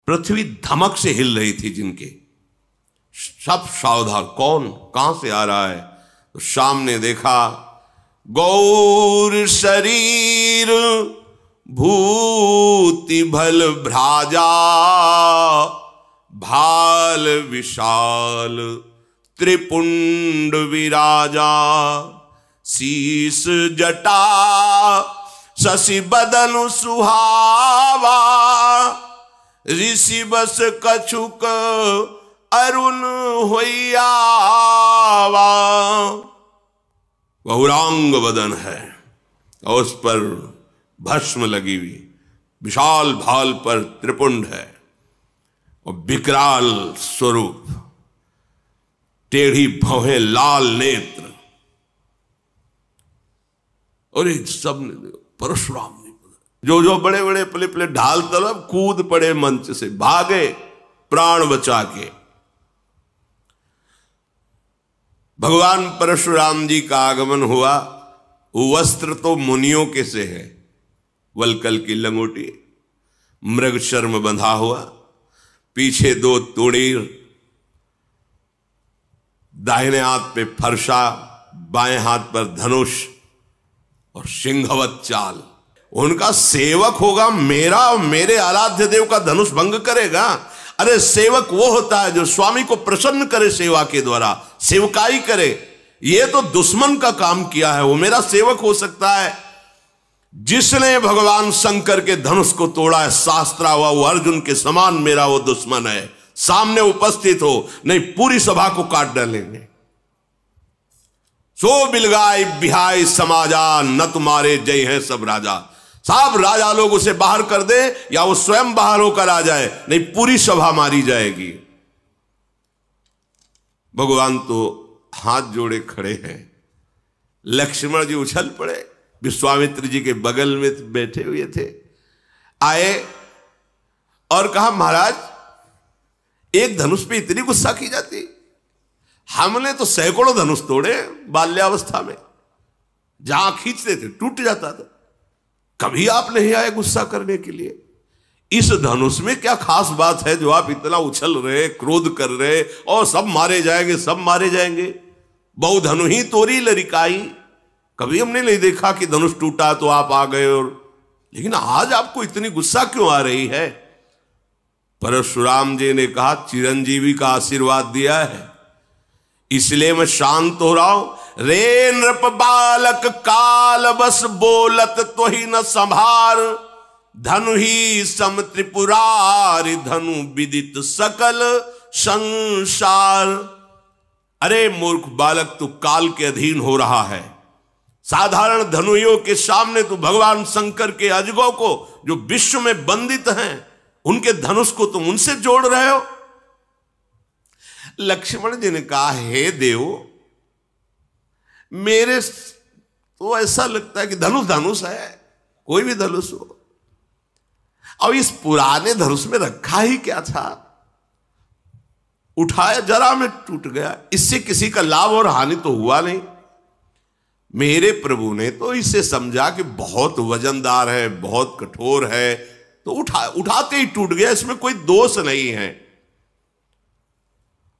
पृथ्वी धमक से हिल रही थी जिनके, सब सावधान, कौन कहां से आ रहा है। तो सामने देखा गौर शरीर भूति भल भ्राजा, भाल विशाल त्रिपुंड विराजा, शीस जटा शशि बदन सुहावा, ऋषि बस कछुक अरुण होइयावा। बहुरांग बदन है और उस पर भस्म लगी हुई, विशाल भाल पर त्रिपुंड है और विकराल स्वरूप, टेढ़ी भौहें, लाल नेत्र। और एक सब परशुराम ने, जो बड़े बड़े पले पले ढाल तलब कूद पड़े मंच से, भागे प्राण बचा के। भगवान परशुराम जी का आगमन हुआ। वस्त्र तो मुनियों के से है, वलकल की लंगोटी, मृग शर्म बंधा हुआ, पीछे 2 तोड़ीर, दाहिने हाथ पे फरसा, बाएं हाथ पर धनुष और सिंहवत चाल। उनका सेवक होगा मेरा और मेरे आराध्य देव का धनुष भंग करेगा। अरे सेवक वो होता है जो स्वामी को प्रसन्न करे, सेवा के द्वारा सेवकाई करे। ये तो दुश्मन का काम किया है, वो मेरा सेवक हो सकता है। जिसने भगवान शंकर के धनुष को तोड़ा है, शास्त्रा हुआ, वो अर्जुन के समान मेरा वो दुश्मन है। सामने उपस्थित हो, नहीं पूरी सभा को काट डालेंगे। सो बिलगाई बिहाई समाजा, न तुम्हारे जय है सब राजा। सब राजा लोग उसे बाहर कर दे या वो स्वयं बाहर होकर आ जाए, नहीं पूरी सभा मारी जाएगी। भगवान तो हाथ जोड़े खड़े हैं। लक्ष्मण जी उछल पड़े, विश्वामित्र जी के बगल में बैठे हुए थे, आए और कहा महाराज एक धनुष पे इतनी गुस्सा की जाती, हमने तो सैकड़ों धनुष तोड़े बाल्यावस्था में, जहां खींचते थे टूट जाता था, कभी आप नहीं आए गुस्सा करने के लिए। इस धनुष में क्या खास बात है जो आप इतना उछल रहे, क्रोध कर रहे, और सब मारे जाएंगे, सब मारे जाएंगे। बहु धनु ही तोरी लरिकाई, कभी हमने नहीं देखा कि धनुष टूटा तो आप आ गए, और लेकिन आज आपको इतनी गुस्सा क्यों आ रही है। परशुराम जी ने कहा चिरंजीवी का आशीर्वाद दिया है इसलिए मैं शांत हो रहा हूं। रे नृप बालक काल बस बोलत तो ही न संभार, धनु ही सम त्रिपुरारि धनु विदित सकल संसार। अरे मूर्ख बालक, तू काल के अधीन हो रहा है। साधारण धनुइयों के सामने तू भगवान शंकर के अजगों को जो विश्व में बंदित हैं, उनके धनुष को तुम उनसे जोड़ रहे हो। लक्ष्मण जी ने कहा हे देव, मेरे तो ऐसा लगता है कि धनुष धनुष है, कोई भी धनुष हो। अब इस पुराने धनुष में रखा ही क्या था, उठाया जरा में टूट गया, इससे किसी का लाभ और हानि तो हुआ नहीं। मेरे प्रभु ने तो इसे समझा कि बहुत वजनदार है, बहुत कठोर है, तो उठाते ही टूट गया, इसमें कोई दोष नहीं है।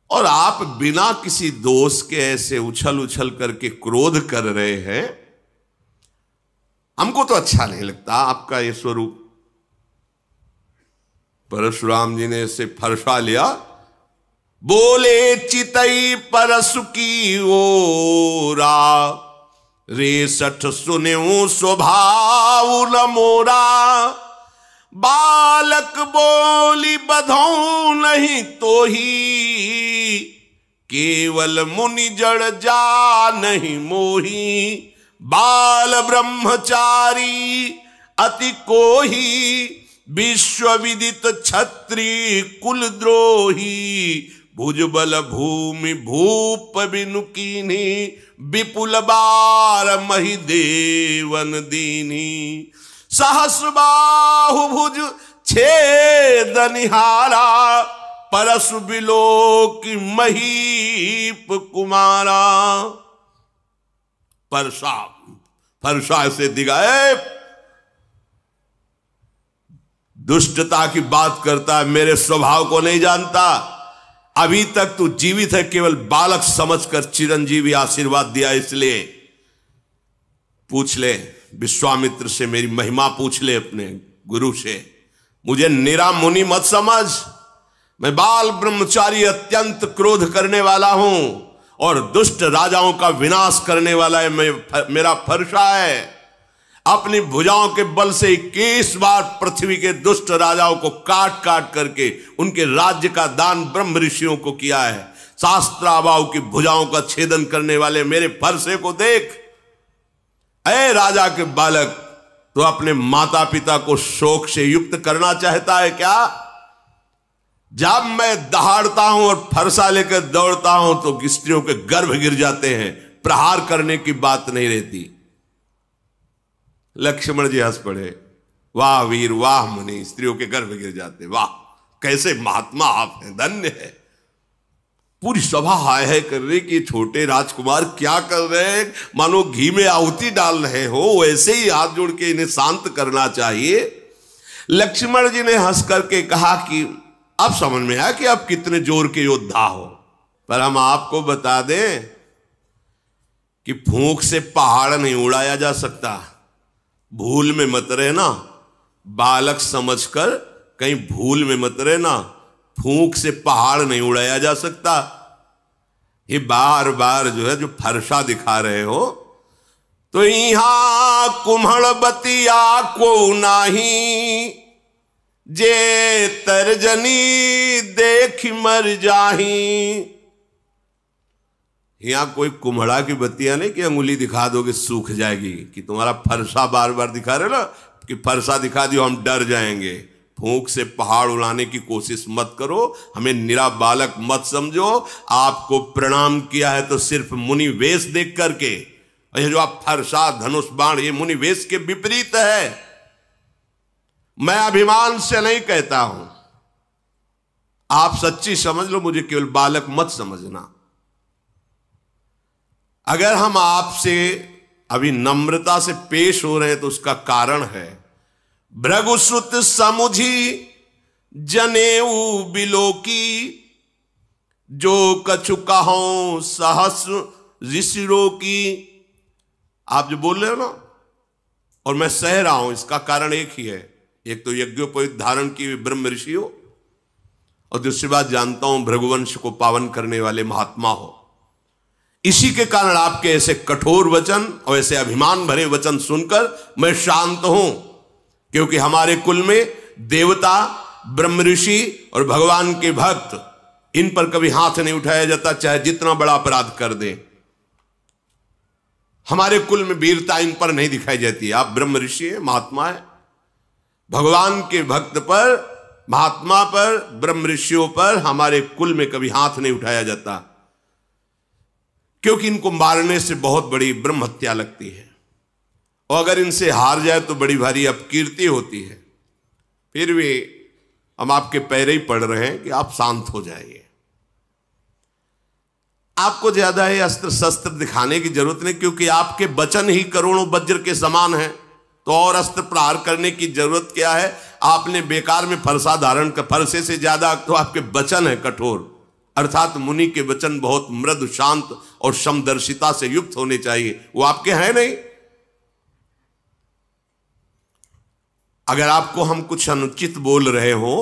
और आप बिना किसी दोष के ऐसे उछल उछल करके क्रोध कर रहे हैं, हमको तो अच्छा नहीं लगता आपका ये स्वरूप। परशुराम जी ने इसे फरसा लिया, बोले चितई परसु की ओरा, रेसठ सुन्यो स्वभाव न मोरा, बालक बोली बधौ नहीं तो ही, केवल मुनि जड़ जा नहीं मोही, बाल ब्रह्मचारी अति कोही, विश्व विदित क्षत्रि कुल द्रोही, भुजबल भूमि भूप बिनु कीन्ही, विपुल बार मही देवन दीनी, सहस बाहु भुज छेद निहारा, परसु बिलोक महीप कुमारा। परसा से दिगाए दुष्टता की बात करता है, मेरे स्वभाव को नहीं जानता। अभी तक तू जीवित है केवल बालक समझकर चिरंजीवी आशीर्वाद दिया, इसलिए पूछ ले विश्वामित्र से, मेरी महिमा पूछ ले अपने गुरु से। मुझे निरा मुनि मत समझ, मैं बाल ब्रह्मचारी अत्यंत क्रोध करने वाला हूं और दुष्ट राजाओं का विनाश करने वाला है मेरा फरसा है। अपनी भुजाओं के बल से 21 बार पृथ्वी के दुष्ट राजाओं को काट काट करके उनके राज्य का दान ब्रह्म ऋषियों को किया है। शास्त्राबाओं की भुजाओं का छेदन करने वाले मेरे फरसे को देख। ऐ राजा के बालक, तो अपने माता पिता को शोक से युक्त करना चाहता है क्या? जब मैं दहाड़ता हूं और फरसा लेकर दौड़ता हूं तो स्त्रियों के गर्भ गिर जाते हैं, प्रहार करने की बात नहीं रहती। लक्ष्मण जी हंस पड़े, वाह वीर वाह मुनि, स्त्रियों के गर्भ गिर जाते, वाह कैसे महात्मा आप हैं, धन्य है। पूरी सभा हाय है कर रही कि छोटे राजकुमार क्या कर रहे हैं, मानो घी में आहुति डाल रहे हो, वैसे ही हाथ जोड़ के इन्हें शांत करना चाहिए। लक्ष्मण जी ने हंस करके कहा कि अब समझ में आया कि आप कितने जोर के योद्धा हो, पर हम आपको बता दें कि फूंक से पहाड़ नहीं उड़ाया जा सकता। भूल में मत रहना, बालक समझकर कहीं भूल में मत रहना। फूंक से पहाड़ नहीं उड़ाया जा सकता। ये बार बार जो है जो फरसा दिखा रहे हो, तो यहां कुम्हड़ बतिया को नाही, जे तर्जनी देख मर जाही। यहां कोई कुम्हड़ा की बत्तियां नहीं कि अंगुली दिखा दोगे सूख जाएगी, कि तुम्हारा फरसा बार बार दिखा रहे ना कि फरसा दिखा दियो हम डर जाएंगे। फूंक से पहाड़ उड़ाने की कोशिश मत करो, हमें निरा बालक मत समझो। आपको प्रणाम किया है तो सिर्फ मुनि वेश देख करके, ये जो आप फरसा धनुष बाण, ये मुनि वेश के विपरीत है। मैं अभिमान से नहीं कहता हूं, आप सच्ची समझ लो, मुझे केवल बालक मत समझना। अगर हम आपसे अभी नम्रता से पेश हो रहे हैं तो उसका कारण है, भृगुसुत समुझी जनेऊ बिलोकी, जो कछु कहो सहस्र ऋषिरों की। आप जो बोल रहे हो ना, और मैं सह रहा हूं, इसका कारण एक ही है। एक तो यज्ञोपवीत धारण की ब्रह्म ऋषि हो, और दूसरी बात जानता हूं भृगुवंश को पावन करने वाले महात्मा हो। इसी के कारण आपके ऐसे कठोर वचन और ऐसे अभिमान भरे वचन सुनकर मैं शांत हूं, क्योंकि हमारे कुल में देवता, ब्रह्म ऋषि और भगवान के भक्त, इन पर कभी हाथ नहीं उठाया जाता, चाहे जितना बड़ा अपराध कर दे। हमारे कुल में वीरता इन पर नहीं दिखाई जाती। आप ब्रह्म ऋषि है, महात्मा है, भगवान के भक्त पर, महात्मा पर, ब्रह्म ऋषियों पर हमारे कुल में कभी हाथ नहीं उठाया जाता, क्योंकि इनको मारने से बहुत बड़ी ब्रह्म हत्या लगती है, और अगर इनसे हार जाए तो बड़ी भारी अपकीर्ति होती है। फिर भी हम आपके पैर ही पड़ रहे हैं कि आप शांत हो जाइए। आपको ज्यादा है अस्त्र शस्त्र दिखाने की जरूरत नहीं, क्योंकि आपके वचन ही करोड़ों वज्र के समान हैं, तो और अस्त्र प्रहार करने की जरूरत क्या है? आपने बेकार में फरसा धारण कर, फरसे से ज्यादा तो आपके वचन है कठोर, अर्थात मुनि के वचन बहुत मृदु, शांत और समदर्शिता से युक्त होने चाहिए। वो आपके हैं नहीं। अगर आपको हम कुछ अनुचित बोल रहे हो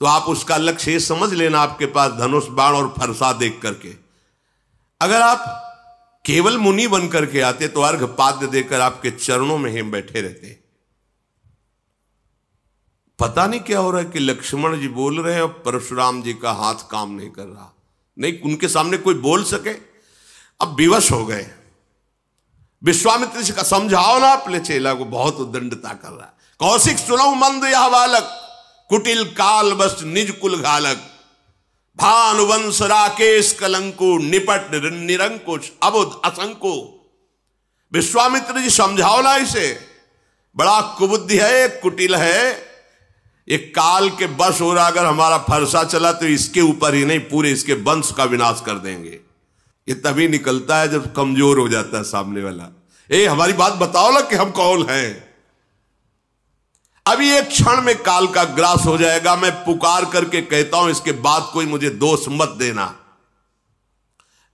तो आप उसका लक्ष्य समझ लेना, आपके पास धनुष बाण और फरसा देख करके। अगर आप केवल मुनि बन करके आते तो अर्घ पाद्य देकर आपके चरणों में हम बैठे रहते। पता नहीं क्या हो रहा है कि लक्ष्मण जी बोल रहे हैं और परशुराम जी का हाथ काम नहीं कर रहा, नहीं उनके सामने कोई बोल सके। अब विवश हो गए। विश्वामित्र जी का समझाओ ना अपने चेला को, बहुत उद्दंडता कर रहा है। कौशिक सुनो मंद यह बालक, कुटिल काल बस निज कुल घालक, भानुवंश राकेश कलंको, निपट निरंकुश अबुद असंको। विश्वामित्र जी समझाओ ना इसे, बड़ा कुबुद्धि है, कुटिल है, ये काल के बस हो रहा। अगर हमारा फरसा चला तो इसके ऊपर ही नहीं पूरे इसके वंश का विनाश कर देंगे। ये तभी निकलता है जब कमजोर हो जाता है सामने वाला। हमारी बात बताओ ना कि हम कौन हैं। अभी एक क्षण में काल का ग्रास हो जाएगा, मैं पुकार करके कहता हूं इसके बाद कोई मुझे दोष मत देना।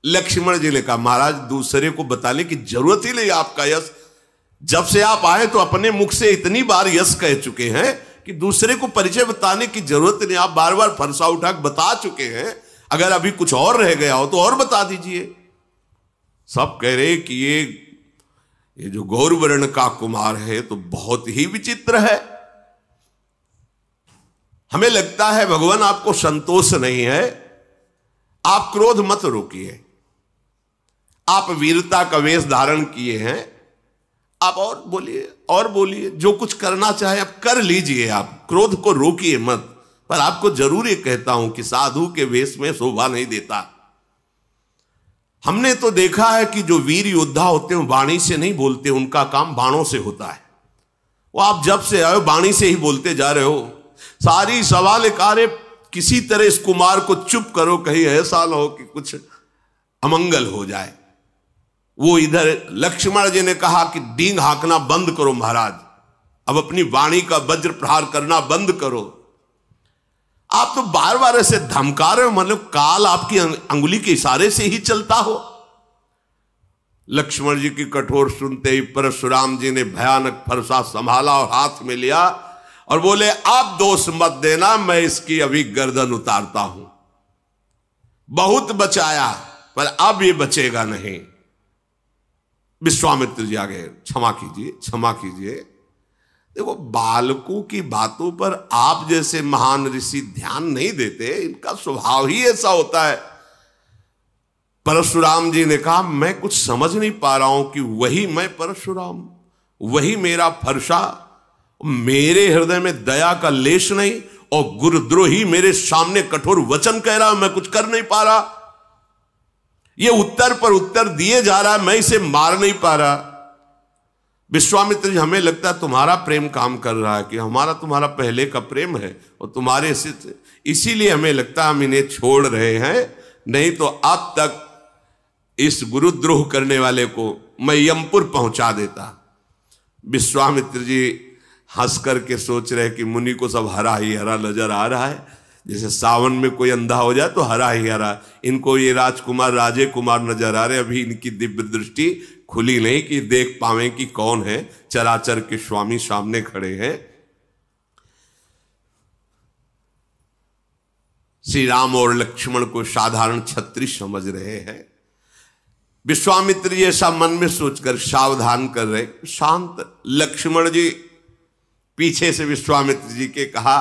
लक्ष्मण जी ने कहा महाराज दूसरे को बताने की जरूरत ही नहीं, आपका यश जब से आप आए तो अपने मुख से इतनी बार यश कह चुके हैं कि दूसरे को परिचय बताने की जरूरत नहीं। आप बार बार फरसा उठा बता चुके हैं, अगर अभी कुछ और रह गया हो तो और बता दीजिए। सब कह रहे कि ये जो गौरवर्ण का कुमार है तो बहुत ही विचित्र है। हमें लगता है भगवान आपको संतोष नहीं है, आप क्रोध मत रोकिए। आप वीरता का वेश धारण किए हैं, आप और बोलिए जो कुछ करना चाहे आप कर लीजिए, आप क्रोध को रोकिए मत। पर आपको जरूर ये कहता हूं कि साधु के वेश में शोभा नहीं देता। हमने तो देखा है कि जो वीर योद्धा होते हैं वाणी से नहीं बोलते, उनका काम बाणों से होता है। वो आप जब से आए वाणी से ही बोलते जा रहे हो। सारी सवाल कार्य किसी तरह इस कुमार को चुप करो, कहीं ऐसा ना हो कि कुछ अमंगल हो जाए। वो इधर लक्ष्मण जी ने कहा कि डींग हाँकना बंद करो महाराज, अब अपनी वाणी का वज्र प्रहार करना बंद करो। आप तो बार बार ऐसे धमका रहे हो, मतलब काल आपकी अंगुली के इशारे से ही चलता हो। लक्ष्मण जी की कठोर सुनते ही परशुराम जी ने भयानक फरसा संभाला और हाथ में लिया और बोले आप दोष मत देना, मैं इसकी अभी गर्दन उतारता हूं। बहुत बचाया पर अब ये बचेगा नहीं। विश्वामित्र जी आ गए, क्षमा कीजिए क्षमा कीजिए। देखो बालकों की बातों पर आप जैसे महान ऋषि ध्यान नहीं देते, इनका स्वभाव ही ऐसा होता है। परशुराम जी ने कहा मैं कुछ समझ नहीं पा रहा हूं कि वही मैं परशुराम, वही मेरा फरसा, मेरे हृदय में दया का लेश नहीं और गुरुद्रोही मेरे सामने कठोर वचन कह रहा, मैं कुछ कर नहीं पा रहा। ये उत्तर पर उत्तर दिए जा रहा है, मैं इसे मार नहीं पा रहा। विश्वामित्र जी हमें लगता है तुम्हारा प्रेम काम कर रहा है, कि हमारा तुम्हारा पहले का प्रेम है और तुम्हारे इसीलिए हमें लगता है हम इन्हें छोड़ रहे हैं, नहीं तो अब तक इस गुरुद्रोह करने वाले को मैं यमपुर पहुंचा देता। विश्वामित्र जी हंस करके सोच रहे कि मुनि को सब हरा ही हरा नजर आ रहा है, जैसे सावन में कोई अंधा हो जाए तो हरा ही हरा। इनको ये राजकुमार राजे कुमार नजर आ रहे, अभी इनकी दिव्य दृष्टि खुली नहीं कि देख पावे कि कौन है, चराचर के स्वामी सामने खड़े हैं। श्री राम और लक्ष्मण को साधारण क्षत्रिय समझ रहे हैं। विश्वामित्र जी ऐसा मन में सोचकर सावधान कर रहे, शांत। लक्ष्मण जी पीछे से विश्वामित्र जी के कहा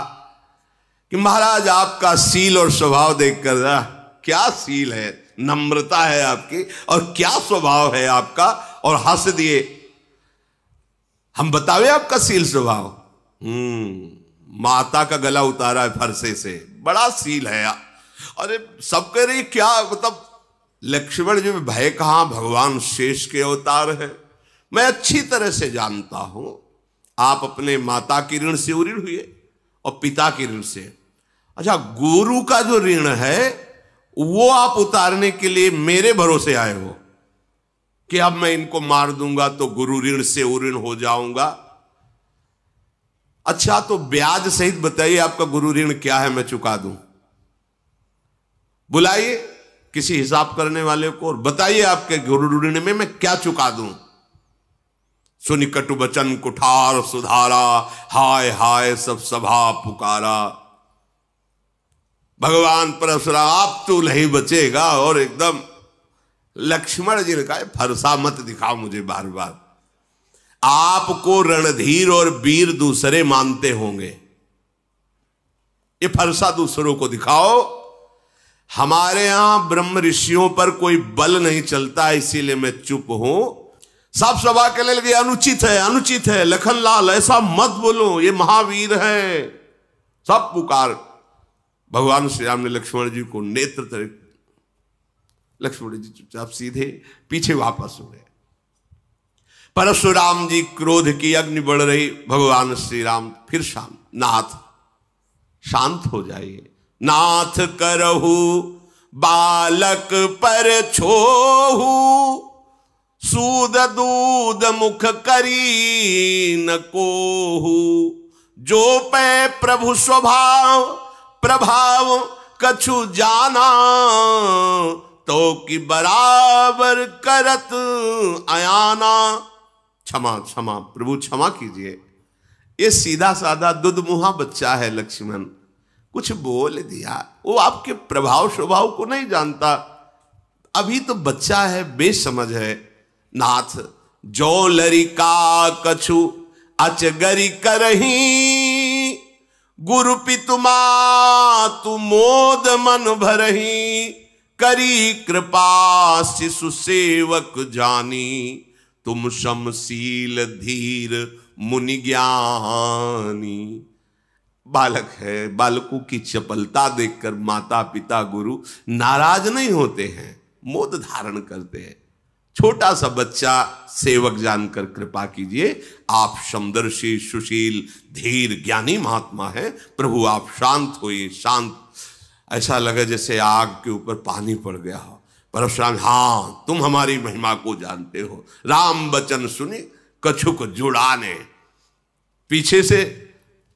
कि महाराज आपका सील और स्वभाव देखकर, क्या सील है, नम्रता है आपकी और क्या स्वभाव है आपका, और हंस दिए। हम बतावे आपका सील स्वभाव। माता का गला उतारा है फरसे से, बड़ा सील है। अरे सब कह रही क्या, मतलब लक्ष्मण जी में भय कहां, भगवान शेष के अवतार है। मैं अच्छी तरह से जानता हूं आप अपने माता की ऋण से ऋण हुए और पिता की ऋण से। अच्छा गुरु का जो ऋण है वो आप उतारने के लिए मेरे भरोसे आए हो कि अब मैं इनको मार दूंगा तो गुरु ऋण से ऋण हो जाऊंगा। अच्छा तो ब्याज सहित बताइए आपका गुरु ऋण क्या है, मैं चुका दूं। बुलाइए किसी हिसाब करने वाले को और बताइए आपके गुरु ऋण में मैं क्या चुका दूं। सुनि कटु बचन कुठार सुधारा, हाय हाय सब सभा पुकारा। भगवान परशुराम आप तो नहीं बचेगा। और एकदम लक्ष्मण जी ने कहा फरसा मत दिखाओ मुझे बार बार। आपको रणधीर और वीर दूसरे मानते होंगे, ये फरसा दूसरों को दिखाओ। हमारे यहां ब्रह्म ऋषियों पर कोई बल नहीं चलता, इसीलिए मैं चुप हूं। सब सभा के लिए लगे अनुचित है, अनुचित है, लखनलाल ऐसा मत बोलो, ये महावीर है। सब पुकार। भगवान श्री राम ने लक्ष्मण जी को नेत्र तरह, लक्ष्मण जी चुपचाप सीधे पीछे वापस हो गए। परशुराम जी क्रोध की अग्नि बढ़ रही। भगवान श्री राम फिर शांत, नाथ शांत हो जाइए, नाथ करहु बालक पर छोहू, सूद दूध मुख करी न कोहू, जो पै प्रभु स्वभाव प्रभाव कछु जाना, तो कि बराबर करत आयाना। क्षमा क्षमा प्रभु क्षमा कीजिए, ये सीधा साधा दुधमुहा बच्चा है लक्ष्मण, कुछ बोल दिया, वो आपके प्रभाव स्वभाव को नहीं जानता, अभी तो बच्चा है, बेसमझ है। नाथ जो लरिका कछु अचगरी करही, गुरु पितु मातु मोद मन भरही, करी कृपा शिशु सेवक जानी, तुम समशील धीर मुनि ज्ञानी। बालक है, बालकों की चपलता देखकर माता पिता गुरु नाराज नहीं होते हैं, मोद धारण करते हैं। छोटा सा बच्चा सेवक जानकर कृपा कीजिए, आप समदर्शी सुशील धीर ज्ञानी महात्मा है, प्रभु आप शांत होइए। शांत ऐसा लगे जैसे आग के ऊपर पानी पड़ गया हो। परशुराम, हाँ तुम हमारी महिमा को जानते हो, राम वचन सुनी कछुक जुड़ाने। पीछे से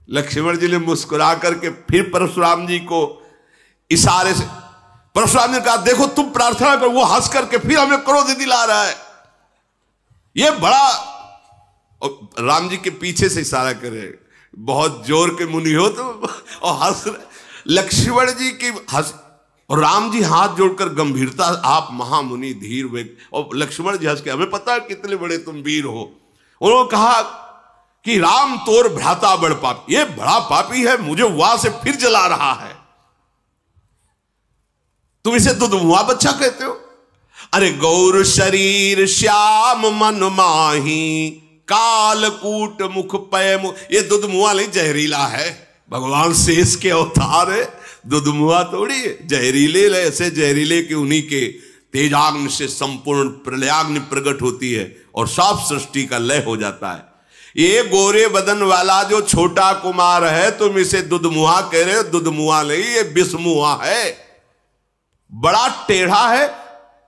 लक्ष्मण जी ने मुस्कुरा करके फिर परशुराम जी को इशारे से, परशुराम ने कहा देखो तुम प्रार्थना करो, वो हंस करके फिर हमें क्रोध दिला रहा है। ये बड़ा, राम जी के पीछे से इशारा करे, बहुत जोर के मुनि हो तो, और हंस लक्ष्मण जी की हंस, और राम जी हाथ जोड़कर गंभीरता, आप महामुनि धीर हुए, और लक्ष्मण जी हंस के, हमें पता है कितने बड़े तुम वीर हो। उन्होंने कहा कि राम तोर भ्राता बड़ पापी, ये बड़ा पापी है, मुझे वहां से फिर जला रहा है, तुम इसे दुधमुआ बच्चा कहते हो। अरे गौर शरीर श्याम मन माही, कालकूट मुख पय मुख, ये दुधमुआ नहीं जहरीला है, भगवान शेष के अवतार है, दुधमुआ थोड़ी है, जहरीले ऐसे जहरीले के उन्हीं के तेजाग्नि से संपूर्ण प्रलयाग्नि प्रकट होती है और साफ सृष्टि का लय हो जाता है। ये गोरे बदन वाला जो छोटा कुमार है, तुम इसे दुधमुआ कह रहे हो, दुधमुआ नहीं, ये विषमुआ है, बड़ा टेढ़ा है,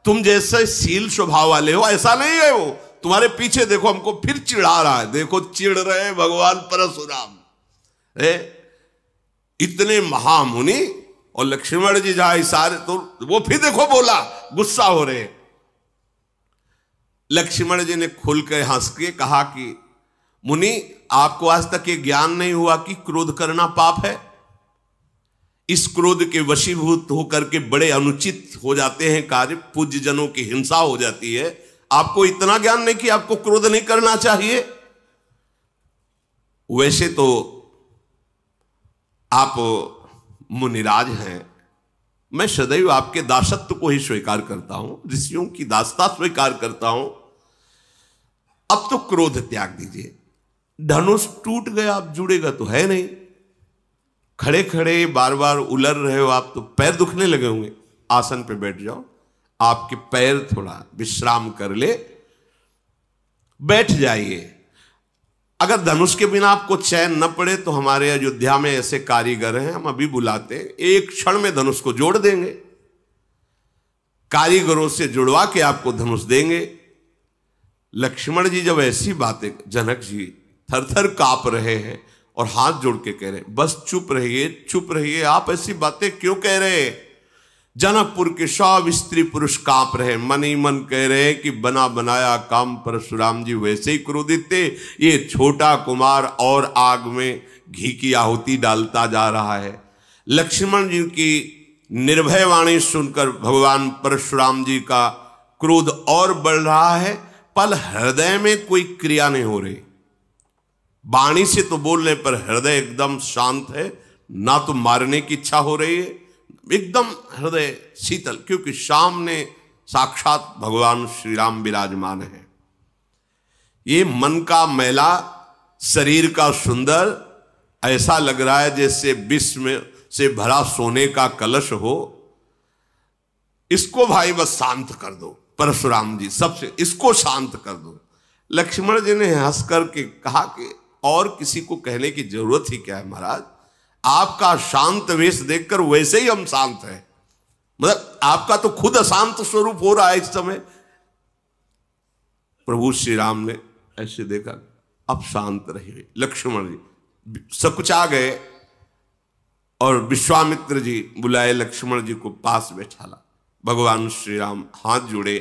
तुम जैसे शील स्वभाव वाले हो ऐसा नहीं है वो। तुम्हारे पीछे देखो, हमको फिर चिढ़ा रहा है, देखो चिढ़ रहे भगवान परशुराम, इतने महामुनि, और लक्ष्मण जी जहां इशारे, तो वो फिर देखो बोला, गुस्सा हो रहे। लक्ष्मण जी ने खुल कर हंस के कहा कि मुनि, आपको आज तक ये ज्ञान नहीं हुआ कि क्रोध करना पाप है? इस क्रोध के वशीभूत होकर के बड़े अनुचित हो जाते हैं कार्य, पूज्य जनों की हिंसा हो जाती है। आपको इतना ज्ञान नहीं कि आपको क्रोध नहीं करना चाहिए? वैसे तो आप मुनिराज हैं, मैं सदैव आपके दासत्व को ही स्वीकार करता हूं, ऋषियों की दासता स्वीकार करता हूं। अब तो क्रोध त्याग दीजिए, धनुष टूट गया, अब जुड़ेगा तो है नहीं, खड़े खड़े बार बार उलर रहे हो आप, तो पैर दुखने लगे होंगे, आसन पे बैठ जाओ, आपके पैर थोड़ा विश्राम कर ले, बैठ जाइए। अगर धनुष के बिना आपको चैन न पड़े तो हमारे अयोध्या में ऐसे कारीगर हैं, हम अभी बुलाते हैं, एक क्षण में धनुष को जोड़ देंगे, कारीगरों से जुड़वा के आपको धनुष देंगे। लक्ष्मण जी जब ऐसी बातें, जनक जी थर थर कांप रहे हैं और हाथ जोड़ के कह रहे हैं, बस चुप रहिए चुप रहिए, आप ऐसी बातें क्यों कह रहे हैं? जनकपुर के सब स्त्री पुरुष कांप रहे, मन ही मन कह रहे हैं कि बना बनाया काम परशुराम जी वैसे ही क्रोधित थे, ये छोटा कुमार और आग में घी की आहुति डालता जा रहा है। लक्ष्मण जी की निर्भय वाणी सुनकर भगवान परशुराम जी का क्रोध और बढ़ रहा है, पर हृदय में कोई क्रिया नहीं हो रही। वाणी से तो बोलने पर हृदय एकदम शांत है, ना तो मारने की इच्छा हो रही है, एकदम हृदय शीतल, क्योंकि सामने साक्षात भगवान श्री राम विराजमान है। ये मन का मैला, शरीर का सुंदर, ऐसा लग रहा है जैसे विष में से भरा सोने का कलश हो। इसको भाई बस शांत कर दो, परशुराम जी सबसे इसको शांत कर दो। लक्ष्मण जी ने हंस करके कहा कि और किसी को कहने की जरूरत ही क्या है महाराज, आपका शांत वेश देखकर वैसे ही हम शांत हैं, मतलब आपका तो खुद अशांत स्वरूप हो रहा है इस समय। प्रभु श्री राम ने ऐसे देखा, अब शांत रहिए लक्ष्मण जी, सकुचा गए और विश्वामित्र जी बुलाए, लक्ष्मण जी को पास बैठाला। भगवान श्री राम हाथ जोड़े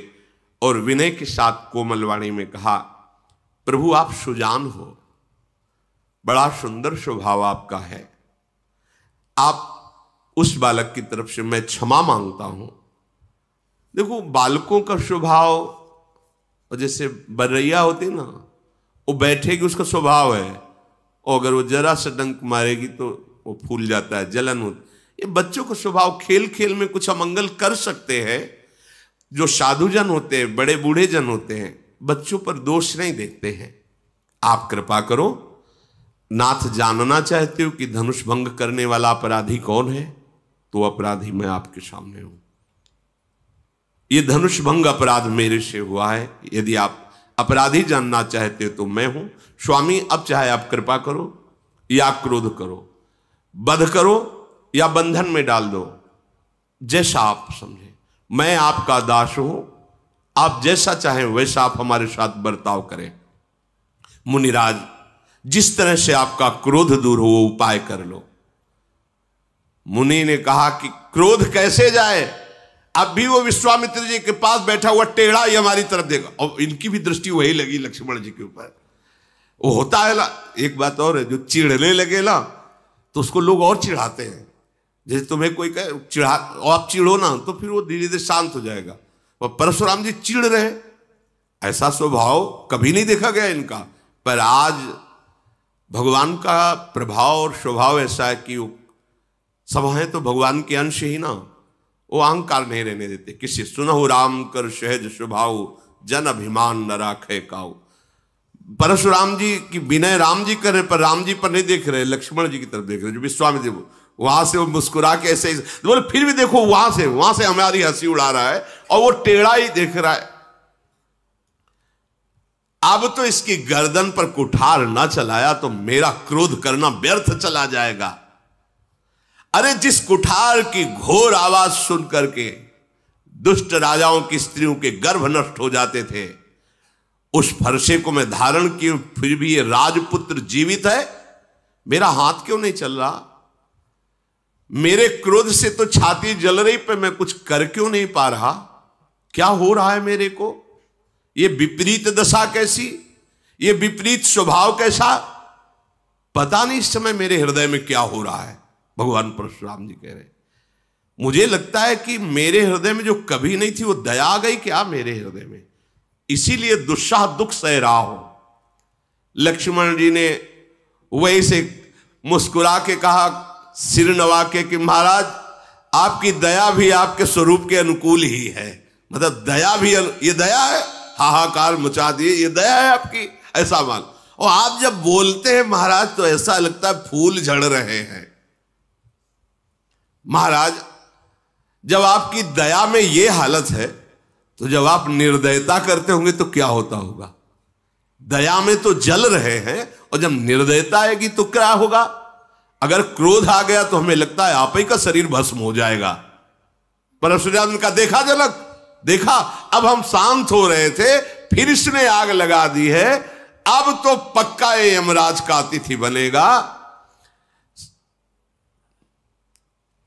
और विनय के साथ कोमल वाणी में कहा, प्रभु आप सुजान हो, बड़ा सुंदर स्वभाव आपका है। आप उस बालक की तरफ से मैं क्षमा मांगता हूं। देखो बालकों का स्वभाव जैसे बरैया होती ना, वो बैठेगी उसका स्वभाव है, और अगर वो जरा सा डंक मारेगी तो वो फूल जाता है, जलन होती। ये बच्चों का स्वभाव, खेल खेल में कुछ अमंगल कर सकते हैं। जो साधुजन होते हैं, बड़े बूढ़े जन होते हैं, बच्चों पर दोष नहीं देखते हैं। आप कृपा करो, नाथ जानना चाहते हो कि धनुष भंग करने वाला अपराधी कौन है? तो अपराधी मैं आपके सामने हूं। ये धनुष भंग अपराध मेरे से हुआ है। यदि आप अपराधी जानना चाहते हो तो मैं हूं। स्वामी, अब चाहे आप कृपा करो या क्रोध करो, वध करो या बंधन में डाल दो, जैसा आप समझे। मैं आपका दास हूं, आप जैसा चाहें वैसा आप हमारे साथ बर्ताव करें। मुनिराज, जिस तरह से आपका क्रोध दूर हो वो उपाय कर लो। मुनि ने कहा कि क्रोध कैसे जाए? अब भी वो विश्वामित्र जी के पास बैठा हुआ टेढ़ा ही हमारी तरफ देखा, और इनकी भी दृष्टि वही लगी लक्ष्मण जी के ऊपर। वो होता है ना, एक बात और है, जो चिढ़ने लगे ना तो उसको लोग और चिढ़ाते हैं। जैसे तुम्हें कोई कहे चिढ़ा, और आप चिढ़ो ना तो फिर वो धीरे धीरे शांत हो जाएगा। और परशुराम जी चिढ़ रहे, ऐसा स्वभाव कभी नहीं देखा गया इनका। पर आज भगवान का प्रभाव और स्वभाव ऐसा है कि सब हैं तो भगवान के अंश ही ना, वो अहंकार नहीं रहने देते। किसी सुनहु राम कर सहज स्वभाव, जन अभिमान न राखे काऊ। परशुराम जी की विनय राम जी कर रहे, पर राम जी पर नहीं देख रहे, लक्ष्मण जी की तरफ देख रहे। जो विश्वामित्र वहां से वो मुस्कुरा के ऐसे बोले, फिर भी देखो वहां से हमारी हंसी उड़ा रहा है और वो टेढ़ा ही देख रहा है। अब तो इसकी गर्दन पर कुठार ना चलाया तो मेरा क्रोध करना व्यर्थ चला जाएगा। अरे जिस कुठार की घोर आवाज सुन करके दुष्ट राजाओं की स्त्रियों के गर्भ नष्ट हो जाते थे, उस फरसे को मैं धारण किए, फिर भी ये राजपुत्र जीवित है। मेरा हाथ क्यों नहीं चल रहा? मेरे क्रोध से तो छाती जल रही, पर मैं कुछ कर क्यों नहीं पा रहा? क्या हो रहा है मेरे को? ये विपरीत दशा कैसी, ये विपरीत स्वभाव कैसा? पता नहीं इस समय मेरे हृदय में क्या हो रहा है। भगवान परशुराम जी कह रहे, मुझे लगता है कि मेरे हृदय में जो कभी नहीं थी वो दया आ गई क्या मेरे हृदय में, इसीलिए दुस्साह दुख सह रहा हो। लक्ष्मण जी ने वही से मुस्कुरा के कहा, सिर नवा के कि महाराज आपकी दया भी आपके स्वरूप के अनुकूल ही है। मतलब दया भी, ये दया है, हाहाकार मचा दिए, ये दया है आपकी, ऐसा मान। और आप जब बोलते हैं महाराज तो ऐसा लगता है फूल झड़ रहे हैं। महाराज जब आपकी दया में ये हालत है तो जब आप निर्दयता करते होंगे तो क्या होता होगा? दया में तो जल रहे हैं, और जब निर्दयता आएगी तो क्या होगा? अगर क्रोध आ गया तो हमें लगता है आप ही का शरीर भस्म हो जाएगा। परशुराम का देखा जनक, देखा अब हम शांत हो रहे थे, फिर इसने आग लगा दी है, अब तो पक्का ये यमराज का अतिथि बनेगा।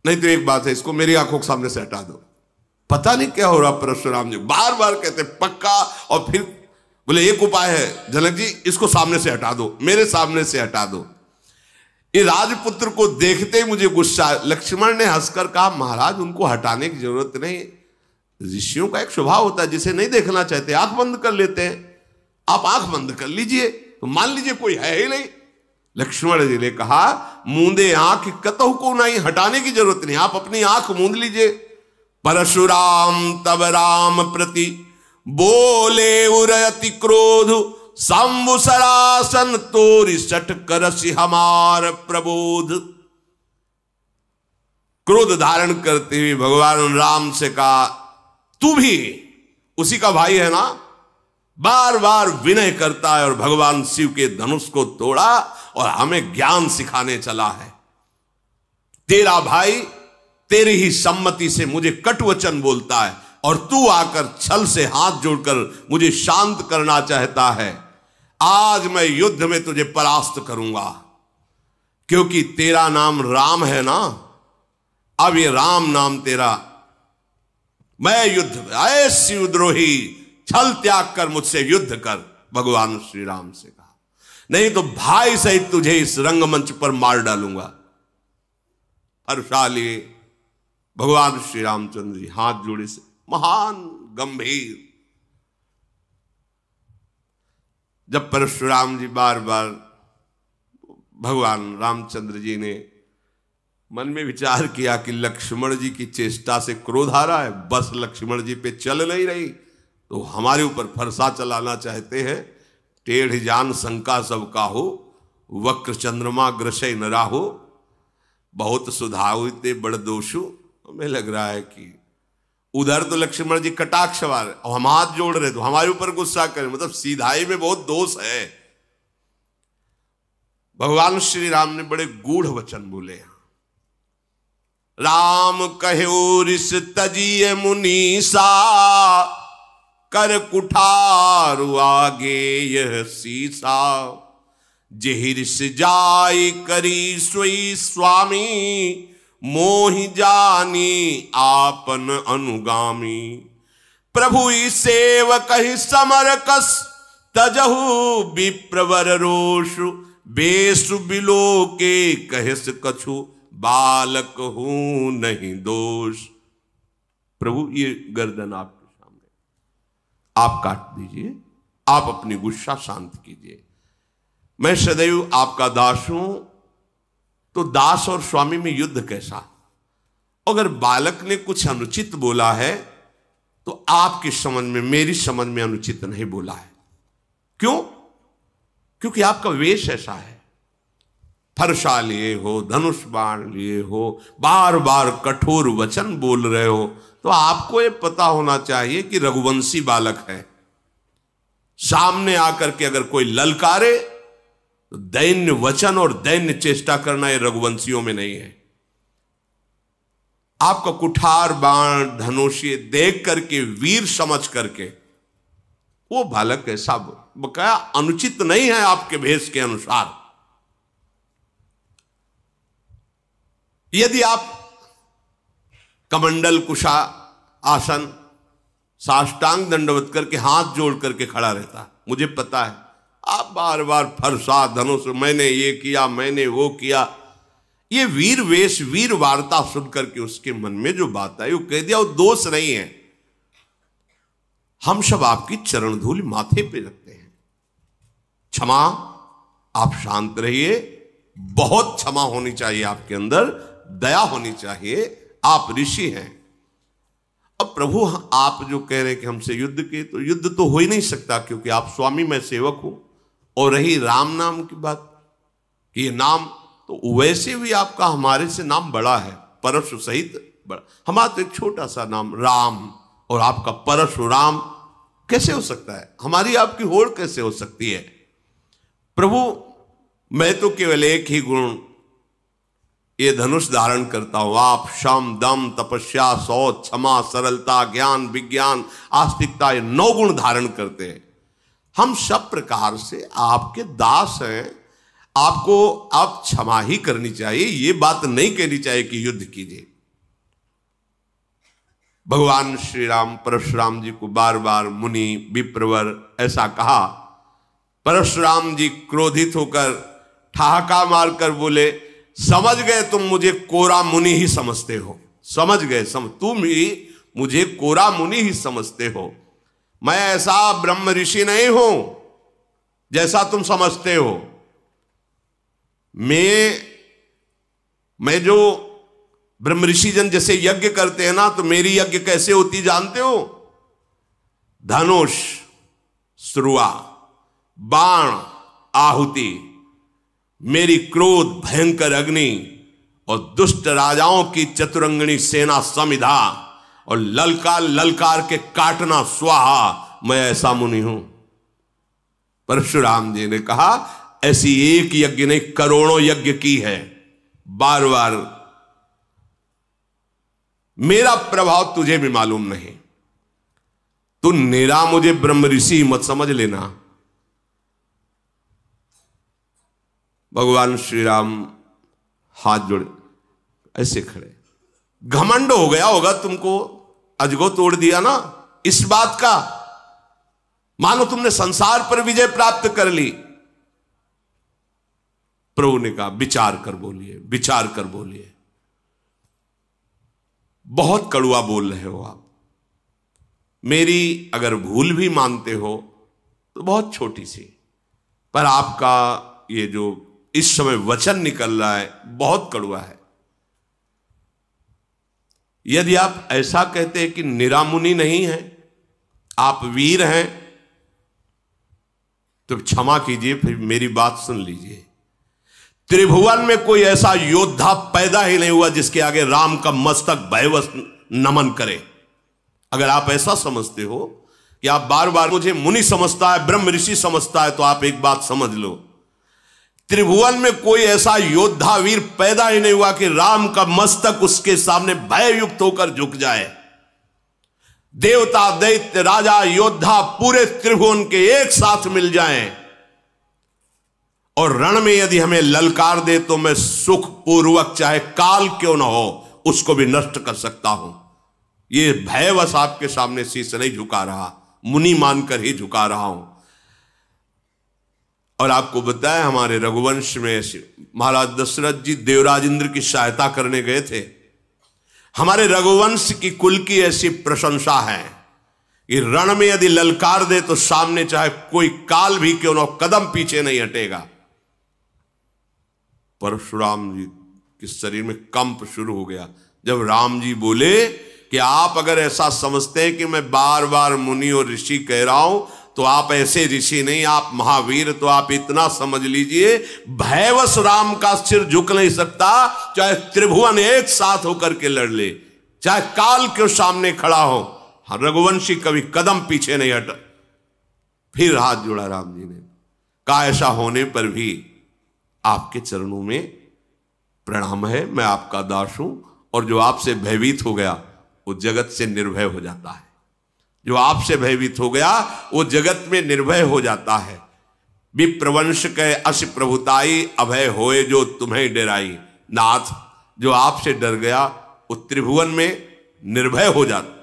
नहीं तो एक बात है, इसको मेरी आंखों के सामने से हटा दो। पता नहीं क्या हो रहा, परशुराम जी बार बार कहते पक्का, और फिर बोले एक उपाय है जनक जी, इसको सामने से हटा दो, मेरे सामने से हटा दो। ये राजपुत्र को देखते ही मुझे गुस्सा। लक्ष्मण ने हंसकर कहा, महाराज उनको हटाने की जरूरत नहीं, ऋषियों का एक स्वभाव होता है, जिसे नहीं देखना चाहते आंख बंद कर लेते हैं। आप आंख बंद कर लीजिए तो मान लीजिए कोई है ही नहीं। लक्ष्मण जी ने कहा, मूंदे आंख कतहु को नहीं, हटाने की जरूरत नहीं, आप अपनी आंख मूंद लीजिए। परशुराम तब राम प्रति बोले उरयति क्रोध, शंभु सरासन तोरि सठ करसि हमार प्रबोध। क्रोध धारण करते हुए भगवान राम से कहा, तू भी उसी का भाई है ना? बार बार विनय करता है और भगवान शिव के धनुष को तोड़ा और हमें ज्ञान सिखाने चला है। तेरा भाई तेरी ही सम्मति से मुझे कटुवचन बोलता है और तू आकर छल से हाथ जोड़कर मुझे शांत करना चाहता है। आज मैं युद्ध में तुझे परास्त करूंगा। क्योंकि तेरा नाम राम है ना, अब ये राम नाम तेरा, मैं युद्ध, आए शिवद्रोही छल त्याग कर मुझसे युद्ध कर, भगवान श्री राम से कहा, नहीं तो भाई सहित तुझे इस रंगमंच पर मार डालूंगा। हर्षाली भगवान श्री रामचंद्र जी हाथ जोड़े से महान गंभीर। जब परशुराम जी बार बार, भगवान रामचंद्र जी ने मन में विचार किया कि लक्ष्मण जी की चेष्टा से क्रोध आ रहा है, बस लक्ष्मण जी पे चल नहीं रही, तो हमारे ऊपर फरसा चलाना चाहते हैं। टेढ़ जान शंका सब काहू, वक्र चंद्रमा ग्रसै न राहु, बहुत सुधावते बड़ दोषु। हमें लग रहा है कि उधर तो लक्ष्मण जी कटाक्ष वाले, और हम हाथ जोड़ रहे तो हमारे ऊपर गुस्सा करें, मतलब सीधाई में बहुत दोष है। भगवान श्री राम ने बड़े गूढ़ वचन बोले। राम कहो रिस तजिए मुनीसा, कर कुठार आगे यह सीसा, जेहिरिस जाय करी सोई स्वामी, मोहि जानी आपन अनुगामी। प्रभु सेवक समर कस, तजहु विप्रवर रोषु, बेसु बिलो के कहस कछु, बालक हूं नहीं दोष। प्रभु ये गर्दन आपके सामने, आप काट दीजिए, आप अपनी गुस्सा शांत कीजिए। मैं सदैव आपका दास हूं, तो दास और स्वामी में युद्ध कैसा? अगर बालक ने कुछ अनुचित बोला है तो आपकी समझ में, मेरी समझ में अनुचित नहीं बोला है। क्यों? क्योंकि आपका वेश ऐसा है। फरसा लिए हो, धनुष बाण लिए हो, बार बार कठोर वचन बोल रहे हो, तो आपको यह पता होना चाहिए कि रघुवंशी बालक है। सामने आकर के अगर कोई ललकारे तो दैन्य वचन और दैन्य चेष्टा करना ये रघुवंशियों में नहीं है। आपका कुठार बाण धनुषी देख करके, वीर समझ करके वो बालक ऐसा बकाया अनुचित नहीं है आपके भेष के अनुसार। यदि आप कमंडल कुशा आसन साष्टांग दंडवत करके हाथ जोड़ करके खड़ा रहता, मुझे पता है आप बार बार फरसा धनुष, मैंने ये किया, मैंने वो किया, ये वीर वेश वीर वार्ता सुन करके उसके मन में जो बात आई वो कह दिया, वो दोष नहीं है। हम सब आपकी चरण धूल माथे पे रखते हैं। क्षमा, आप शांत रहिए, बहुत क्षमा होनी चाहिए आपके अंदर, दया होनी चाहिए, आप ऋषि हैं। अब प्रभु आप जो कह रहे हैं कि हमसे युद्ध के, तो युद्ध तो हो ही नहीं सकता, क्योंकि आप स्वामी, मैं सेवक हूं। और रही राम नाम की बात कि ये नाम, तो वैसे भी आपका हमारे से नाम बड़ा है, परशु सहित बड़ा। हमारा तो एक छोटा सा नाम राम, और आपका परशुराम कैसे हो सकता है? हमारी आपकी होड़ कैसे हो सकती है? प्रभु मैं तो केवल एक ही गुण ये धनुष धारण करता हूं, आप शम दम तपस्या शौच क्षमा सरलता ज्ञान विज्ञान आस्तिकता, ये 9 गुण धारण करते हैं। हम सब प्रकार से आपके दास हैं, आपको अब क्षमा ही करनी चाहिए, ये बात नहीं कहनी चाहिए कि युद्ध कीजिए। भगवान श्री राम परशुराम जी को बार बार मुनि विप्रवर ऐसा कहा। परशुराम जी क्रोधित होकर ठहाका मारकर बोले, समझ गए तुम मुझे कोरा मुनि ही समझते हो, समझ गए, तुम ही मुझे कोरा मुनि ही समझते हो। मैं ऐसा ब्रह्म ऋषि नहीं हूं जैसा तुम समझते हो। मैं जो ब्रह्म ऋषि जन जैसे यज्ञ करते हैं ना, तो मेरी यज्ञ कैसे होती जानते हो? धनुष श्रुआ, बाण आहुति, मेरी क्रोध भयंकर अग्नि, और दुष्ट राजाओं की चतुरंगणी सेना समिधा, और ललकार ललकार के काटना स्वाहा। मैं ऐसा मुनि हूं। परशुराम जी ने कहा, ऐसी एक यज्ञ नहीं, करोड़ों यज्ञ की है। बार बार मेरा प्रभाव तुझे भी मालूम नहीं, तू निरा मुझे ब्रह्म ऋषि मत समझ लेना। भगवान श्री राम हाथ जोड़े ऐसे खड़े। घमंड हो गया होगा तुमको, अजगो तोड़ दिया ना इस बात का, मानो तुमने संसार पर विजय प्राप्त कर ली। प्रभु ने कहा विचार कर बोलिए, विचार कर बोलिए। बहुत कड़वा बोल रहे हो आप, मेरी अगर भूल भी मानते हो तो बहुत छोटी सी, पर आपका ये जो इस समय वचन निकल रहा है बहुत कड़वा है। यदि आप ऐसा कहते हैं कि निरामुनि नहीं है, आप वीर हैं, तो क्षमा कीजिए, फिर मेरी बात सुन लीजिए। त्रिभुवन में कोई ऐसा योद्धा पैदा ही नहीं हुआ जिसके आगे राम का मस्तक भयवश नमन करे। अगर आप ऐसा समझते हो कि आप बार बार मुझे मुनि समझता है, ब्रह्म ऋषि समझता है, तो आप एक बात समझ लो, त्रिभुवन में कोई ऐसा योद्धा वीर पैदा ही नहीं हुआ कि राम का मस्तक उसके सामने भययुक्त होकर झुक जाए। देवता, दैत्य, राजा, योद्धा पूरे त्रिभुवन के एक साथ मिल जाएं और रण में यदि हमें ललकार दे तो मैं सुखपूर्वक, चाहे काल क्यों ना हो, उसको भी नष्ट कर सकता हूं। ये भयवश आपके सामने शीश नहीं झुका रहा, मुनि मानकर ही झुका रहा हूं। और आपको बताया हमारे रघुवंश में महाराज दशरथ जी देवराज इंद्र की सहायता करने गए थे। हमारे रघुवंश की कुल की ऐसी प्रशंसा है कि रण में यदि ललकार दे तो सामने चाहे कोई काल भी क्यों ना हो, कदम पीछे नहीं हटेगा। परशुराम जी के शरीर में कंप शुरू हो गया जब राम जी बोले कि आप अगर ऐसा समझते हैं कि मैं बार बार मुनि और ऋषि कह रहा हूं, तो आप ऐसे ऋषि नहीं, आप महावीर। तो आप इतना समझ लीजिए, भयवश राम का सिर झुक नहीं सकता, चाहे त्रिभुवन एक साथ होकर के लड़ ले, चाहे काल के सामने खड़ा हो, रघुवंशी कभी कदम पीछे नहीं हटा। फिर हाथ जोड़ा राम जी ने, कहा ऐसा होने पर भी आपके चरणों में प्रणाम है, मैं आपका दास हूं, और जो आपसे भयभीत हो गया वो जगत से निर्भय हो जाता है। जो आपसे भयभीत हो गया वो जगत में निर्भय हो जाता है। विप्रवंश के अस प्रभुताई, अभय होए जो तुम्हें डराई। नाथ, जो आपसे डर गया वो त्रिभुवन में निर्भय हो जाता।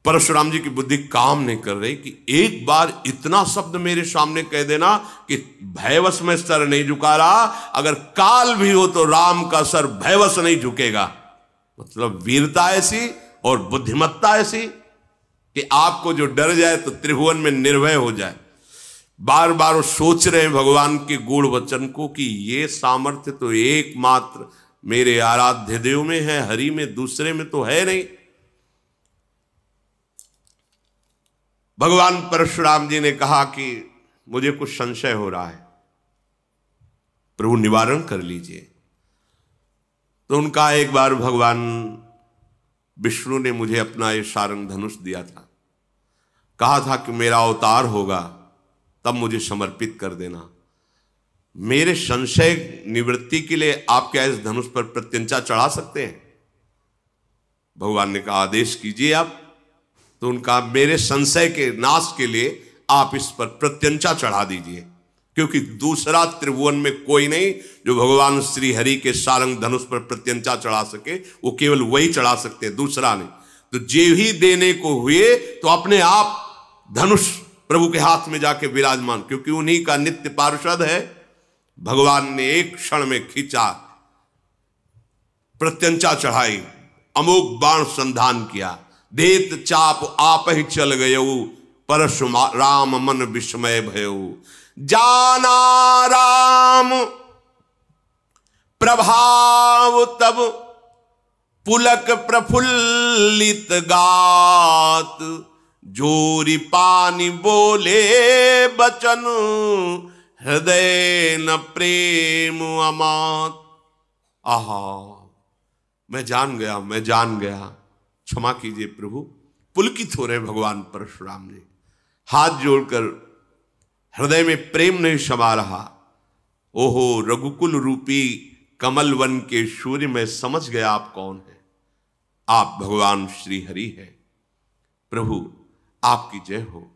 परशुराम जी की बुद्धि काम नहीं कर रही कि एक बार इतना शब्द मेरे सामने कह देना कि भयवश में सर नहीं झुका रहा, अगर काल भी हो तो राम का सर भयवश नहीं झुकेगा। मतलब वीरता ऐसी और बुद्धिमत्ता ऐसी कि आपको जो डर जाए तो त्रिभुवन में निर्भय हो जाए। बार बार वो सोच रहे हैं भगवान के गूढ़ वचन को कि ये सामर्थ्य तो एकमात्र मेरे आराध्य देव में है, हरि में, दूसरे में तो है नहीं। भगवान परशुराम जी ने कहा कि मुझे कुछ संशय हो रहा है, प्रभु निवारण कर लीजिए। तो उनका एक बार भगवान विष्णु ने मुझे अपना ये सारंग धनुष दिया था, कहा था कि मेरा अवतार होगा तब मुझे समर्पित कर देना। मेरे संशय निवृत्ति के लिए आप क्या इस धनुष पर प्रत्यंचा चढ़ा सकते हैं? भगवान ने कहा आदेश कीजिए आप। तो उनका मेरे संशय के नाश के लिए आप इस पर प्रत्यंचा चढ़ा दीजिए, क्योंकि दूसरा त्रिभुवन में कोई नहीं जो भगवान श्री हरि के सारंग धनुष पर प्रत्यंचा चढ़ा सके, वो केवल वही चढ़ा सकते हैं, दूसरा नहीं। तो जे ही देने को हुए तो अपने आप धनुष प्रभु के हाथ में जाके विराजमान, क्योंकि उन्हीं का नित्य पार्षद है। भगवान ने एक क्षण में खींचा, प्रत्यंचा चढ़ाई, अमोघ बाण संधान किया, देत चाप आप ही चल गयऊ, परशुराम मन विस्मय भयऊ। जाना राम प्रभाव तब पुलक प्रफुल्लित गात, जोरी पानी बोले बचन, हृदय न प्रेम अमात। आहा, मैं जान गया, मैं जान गया, क्षमा कीजिए प्रभु। पुलकित हो रहे भगवान परशुराम जी, हाथ जोड़कर हृदय में प्रेम नहीं समा रहा। ओहो रघुकुल रूपी कमल वन के सूर्य, मैं समझ गया आप कौन है। आप भगवान श्री हरि है। प्रभु आपकी जय हो।